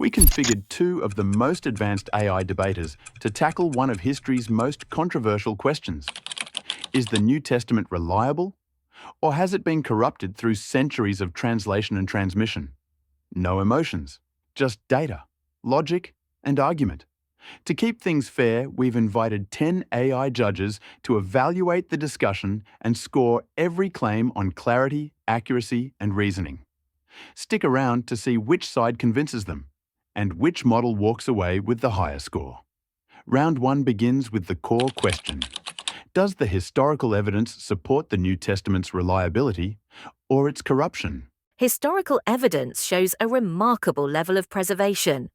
We configured two of the most advanced AI debaters to tackle one of history's most controversial questions. Is the New Testament reliable, or has it been corrupted through centuries of translation and transmission? No emotions, just data, logic, and argument. To keep things fair, we've invited 10 AI judges to evaluate the discussion and score every claim on clarity, accuracy, and reasoning. Stick around to see which side convinces them and which model walks away with the higher score. Round 1 begins with the core question. Does the historical evidence support the New Testament's reliability or its corruption? Historical evidence shows a remarkable level of preservation.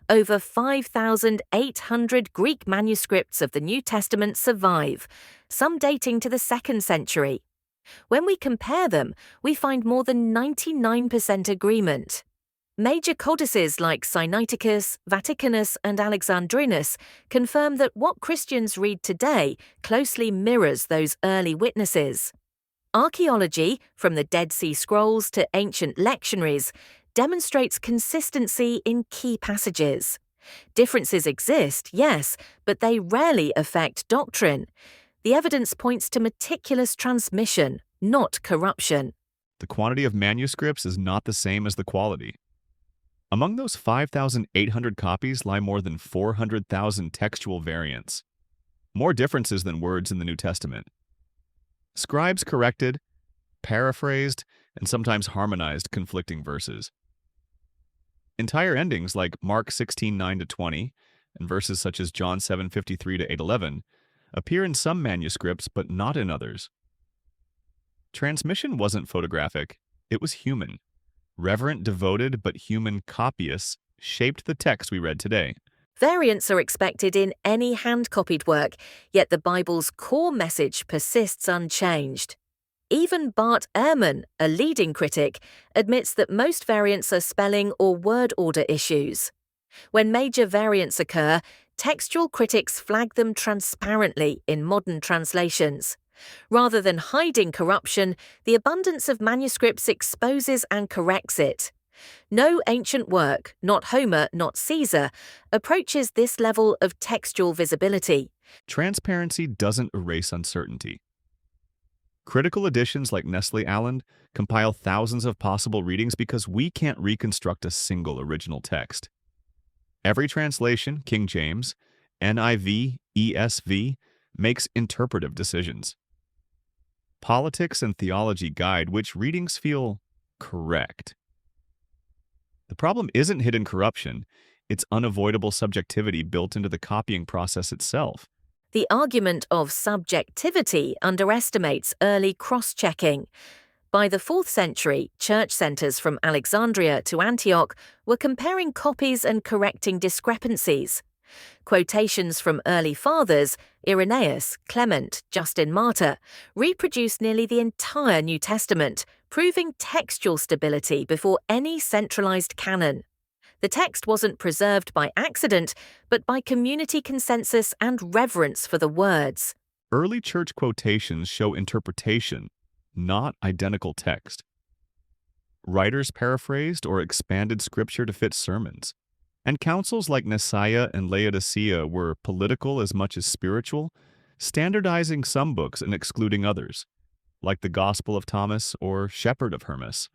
Over 5,800 Greek manuscripts of the New Testament survive, some dating to the 2nd century. When we compare them, we find more than 99% agreement. Major codices like Sinaiticus, Vaticanus, and Alexandrinus confirm that what Christians read today closely mirrors those early witnesses. Archaeology, from the Dead Sea Scrolls to ancient lectionaries, demonstrates consistency in key passages. Differences exist, yes, but they rarely affect doctrine. The evidence points to meticulous transmission, not corruption. The quantity of manuscripts is not the same as the quality. Among those 5,800 copies lie more than 400,000 textual variants. More differences than words in the New Testament. Scribes corrected, paraphrased, and sometimes harmonized conflicting verses. Entire endings like Mark 16:9-20 and verses such as John 7:53-811 appear in some manuscripts but not in others. Transmission wasn't photographic, it was human. Reverent, devoted, but human copyists shaped the text we read today. Variants are expected in any hand-copied work, yet the Bible's core message persists unchanged. Even Bart Ehrman, a leading critic, admits that most variants are spelling or word order issues. When major variants occur, textual critics flag them transparently in modern translations. Rather than hiding corruption, the abundance of manuscripts exposes and corrects it. No ancient work, not Homer, not Caesar, approaches this level of textual visibility. Transparency doesn't erase uncertainty. Critical editions like Nestle Aland compile thousands of possible readings because we can't reconstruct a single original text. Every translation, King James, NIV, ESV, makes interpretive decisions. Politics and theology guide which readings feel correct. The problem isn't hidden corruption, it's unavoidable subjectivity built into the copying process itself. The argument of subjectivity underestimates early cross-checking. By the 4th century, church centers from Alexandria to Antioch were comparing copies and correcting discrepancies. Quotations from early fathers, Irenaeus, Clement, Justin Martyr, reproduced nearly the entire New Testament, proving textual stability before any centralized canon. The text wasn't preserved by accident, but by community consensus and reverence for the words. Early church quotations show interpretation, not identical text. Writers paraphrased or expanded scripture to fit sermons. And councils like Nicaea and Laodicea were political as much as spiritual, standardizing some books and excluding others, like the Gospel of Thomas or Shepherd of Hermas.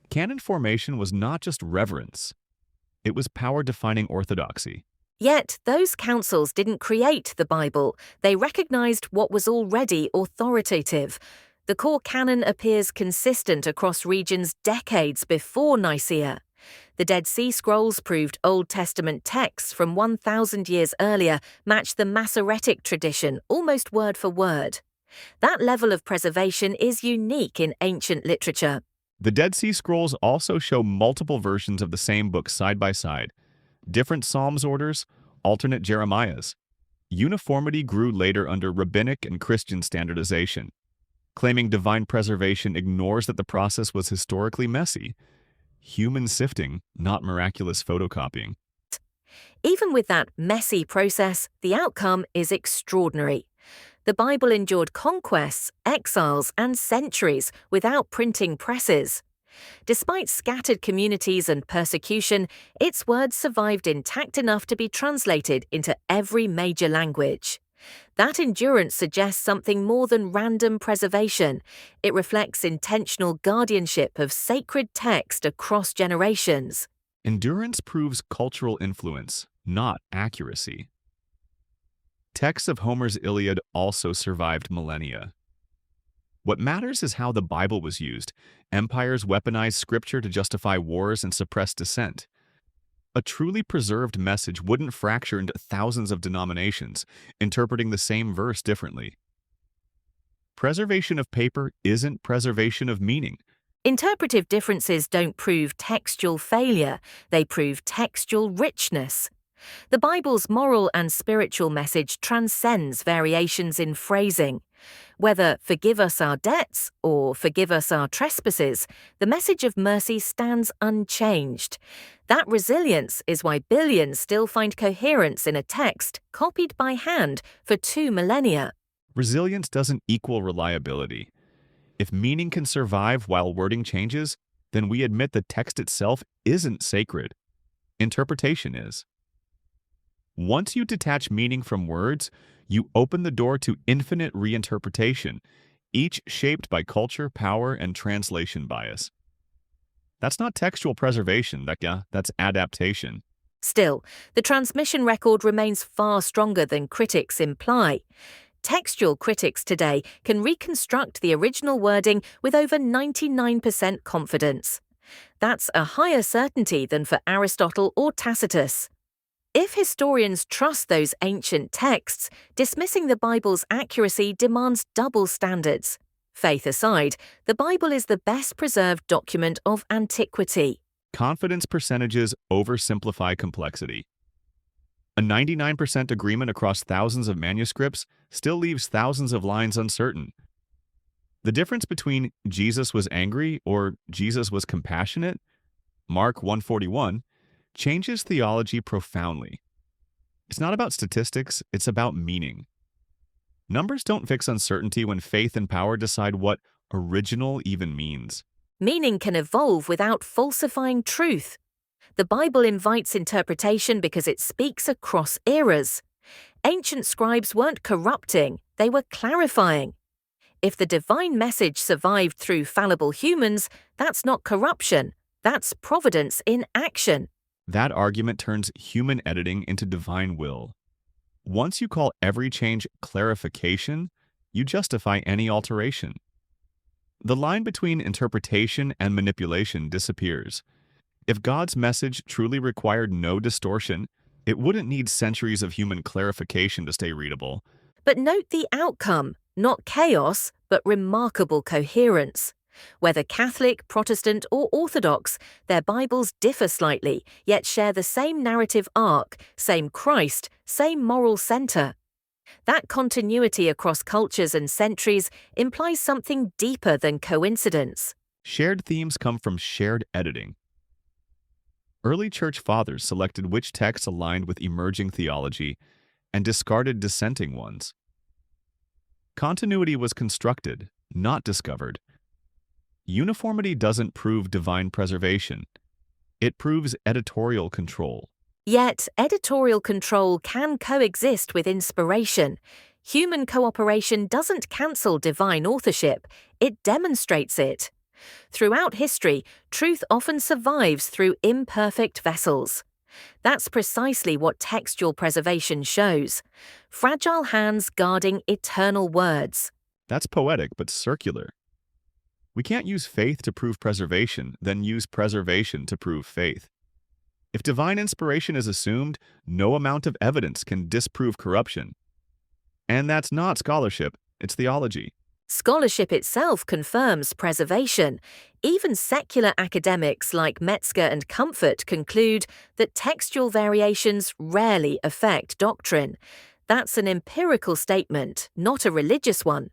Canon formation was not just reverence. It was power-defining orthodoxy. Yet, those councils didn't create the Bible. They recognized what was already authoritative. The core canon appears consistent across regions decades before Nicaea. The Dead Sea Scrolls proved Old Testament texts from 1,000 years earlier matched the Masoretic tradition almost word for word. That level of preservation is unique in ancient literature. The Dead Sea Scrolls also show multiple versions of the same book side by side, different Psalms orders, alternate Jeremiahs. Uniformity grew later under rabbinic and Christian standardization. Claiming divine preservation ignores that the process was historically messy. Human sifting, not miraculous photocopying. Even with that messy process, the outcome is extraordinary. The Bible endured conquests, exiles, and centuries without printing presses. Despite scattered communities and persecution, its words survived intact enough to be translated into every major language. That endurance suggests something more than random preservation. It reflects intentional guardianship of sacred text across generations. Endurance proves cultural influence, not accuracy. Texts of Homer's Iliad also survived millennia. What matters is how the Bible was used. Empires weaponized scripture to justify wars and suppress dissent. A truly preserved message wouldn't fracture into thousands of denominations, interpreting the same verse differently. Preservation of paper isn't preservation of meaning. Interpretive differences don't prove textual failure, they prove textual richness. The Bible's moral and spiritual message transcends variations in phrasing. Whether "forgive us our debts" or "forgive us our trespasses," the message of mercy stands unchanged. That resilience is why billions still find coherence in a text copied by hand for 2 millennia. Resilience doesn't equal reliability. If meaning can survive while wording changes, then we admit the text itself isn't sacred. Interpretation is. Once you detach meaning from words, you open the door to infinite reinterpretation, each shaped by culture, power, and translation bias. That's not textual preservation, that's adaptation. Still, the transmission record remains far stronger than critics imply. Textual critics today can reconstruct the original wording with over 99% confidence. That's a higher certainty than for Aristotle or Tacitus. If historians trust those ancient texts, dismissing the Bible's accuracy demands double standards. Faith aside, the Bible is the best preserved document of antiquity. Confidence percentages oversimplify complexity. A 99% agreement across thousands of manuscripts still leaves thousands of lines uncertain. The difference between Jesus was angry or Jesus was compassionate, Mark 1:41, changes theology profoundly. It's not about statistics, it's about meaning. Numbers don't fix uncertainty when faith and power decide what original even means. Meaning can evolve without falsifying truth. The Bible invites interpretation because it speaks across eras. Ancient scribes weren't corrupting, they were clarifying. If the divine message survived through fallible humans, that's not corruption, that's providence in action. That argument turns human editing into divine will. Once you call every change clarification, you justify any alteration. The line between interpretation and manipulation disappears. If God's message truly required no distortion, it wouldn't need centuries of human clarification to stay readable. But note the outcome, not chaos, but remarkable coherence. Whether Catholic, Protestant, or Orthodox, their Bibles differ slightly, yet share the same narrative arc, same Christ, same moral center. That continuity across cultures and centuries implies something deeper than coincidence. Shared themes come from shared editing. Early church fathers selected which texts aligned with emerging theology and discarded dissenting ones. Continuity was constructed, not discovered. Uniformity doesn't prove divine preservation. It proves editorial control. Yet, editorial control can coexist with inspiration. Human cooperation doesn't cancel divine authorship, it demonstrates it. Throughout history, truth often survives through imperfect vessels. That's precisely what textual preservation shows. Fragile hands guarding eternal words. That's poetic but circular. We can't use faith to prove preservation, then use preservation to prove faith. If divine inspiration is assumed, no amount of evidence can disprove corruption. And that's not scholarship, it's theology. Scholarship itself confirms preservation. Even secular academics like Metzger and Comfort conclude that textual variations rarely affect doctrine. That's an empirical statement, not a religious one.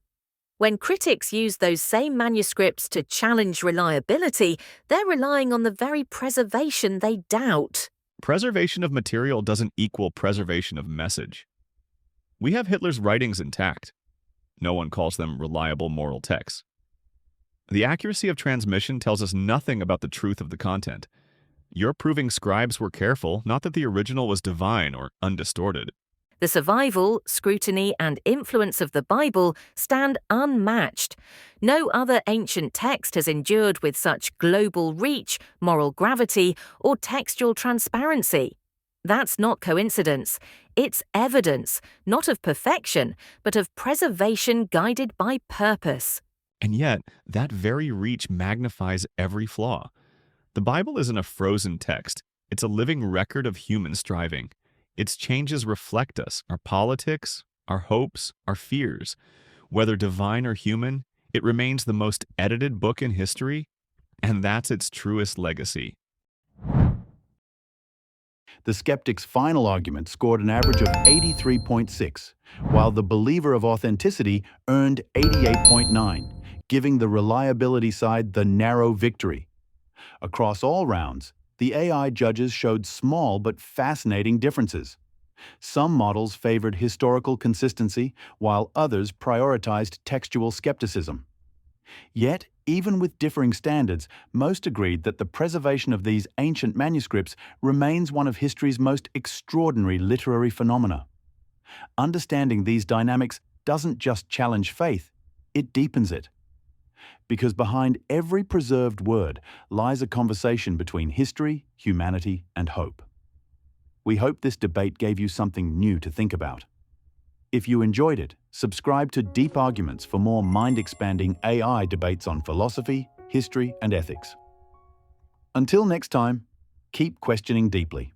When critics use those same manuscripts to challenge reliability, they're relying on the very preservation they doubt. Preservation of material doesn't equal preservation of message. We have Hitler's writings intact. No one calls them reliable moral texts. The accuracy of transmission tells us nothing about the truth of the content. You're proving scribes were careful, not that the original was divine or undistorted. The survival, scrutiny, and influence of the Bible stand unmatched. No other ancient text has endured with such global reach, moral gravity, or textual transparency. That's not coincidence. It's evidence, not of perfection, but of preservation guided by purpose. And yet, that very reach magnifies every flaw. The Bible isn't a frozen text. It's a living record of human striving. Its changes reflect us, our politics, our hopes, our fears. Whether divine or human, it remains the most edited book in history, and that's its truest legacy. The skeptic's final argument scored an average of 83.6, while the believer of authenticity earned 88.9, giving the reliability side the narrow victory. Across all rounds, the AI judges showed small but fascinating differences. Some models favored historical consistency, while others prioritized textual skepticism. Yet, even with differing standards, most agreed that the preservation of these ancient manuscripts remains one of history's most extraordinary literary phenomena. Understanding these dynamics doesn't just challenge faith, it deepens it. Because behind every preserved word lies a conversation between history, humanity, and hope. We hope this debate gave you something new to think about. If you enjoyed it, subscribe to Deep Arguments for more mind-expanding AI debates on philosophy, history, and ethics. Until next time, keep questioning deeply.